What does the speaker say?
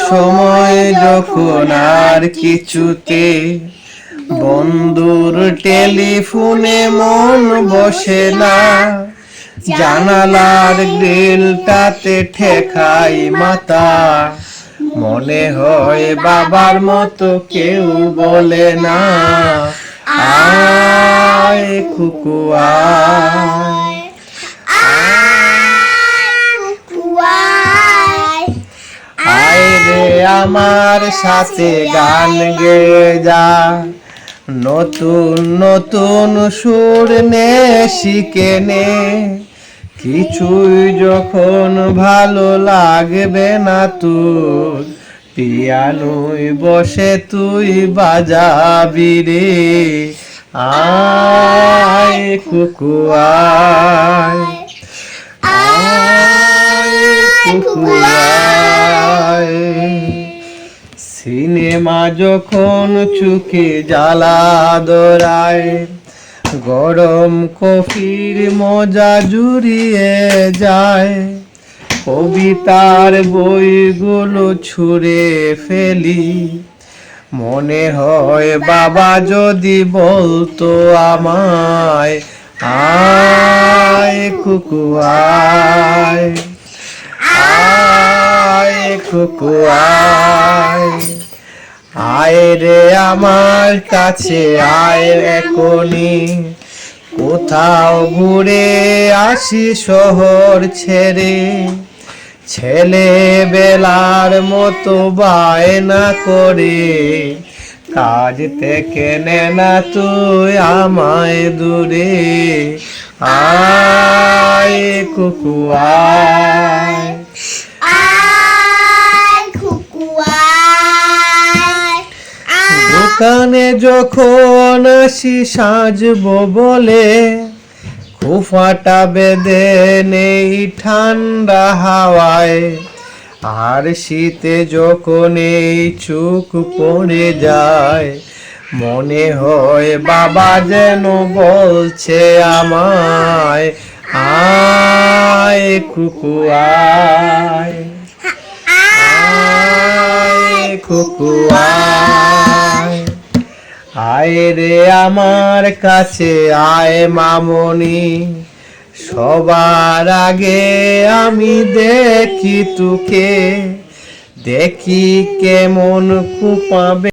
সময় যখন আর কিছুতে বন্ধুর টেলিফোনে মন বসে না, জানালার গ্রিলটাতে ঠেকাই মাথা, মনে হয় বাবার মতো কেউ বলে না, আয় কুকু আয়, আয় রে আমার সাথে গান গেয়ে যা, নতুন নতুন সুর নে শিখে নে, কিছুই যখন ভালো লাগবে না তোর, পিয়ানোয় বসে তুই বাজাবি রে, আয় কুকু আয়, আয় কুকু আয়। সিনেমা যখন চোখে জ্বালা ধরায়, গরম কফির মজা জুড়িয়ে যায়, কবিতার বইগুলো ছুঁড়ে ফেলি, মনে হয় বাবা যদি বলতো আমায়, আয় কুকু আয়, আয় কুকু আয়, আয় রে আমার কাছে আয় এখনি, কোথাও ঘুরে আসি শহর ছেড়ে, ছেলেবেলার মতো বায়না করে, কাজ থেকে নে না তুই আমায় দূরে, আয় কুকু আয়, দোকানে যখন আসি সাজবো বলে, খোঁপাটা বেঁধে নেই ঠান্ডা হাওয়ায়, আর শীতে যখন এই চোখ পড়ে যায়, মনে হয় বাবা যেন বলছে আমায়, আয় কুকু আয়, আয় কুকু আয়, আয় রে আমার কাছে আয় মামনি, সবার আগে আমি দেখি তোকে, দেখি কেমন কুপাবে।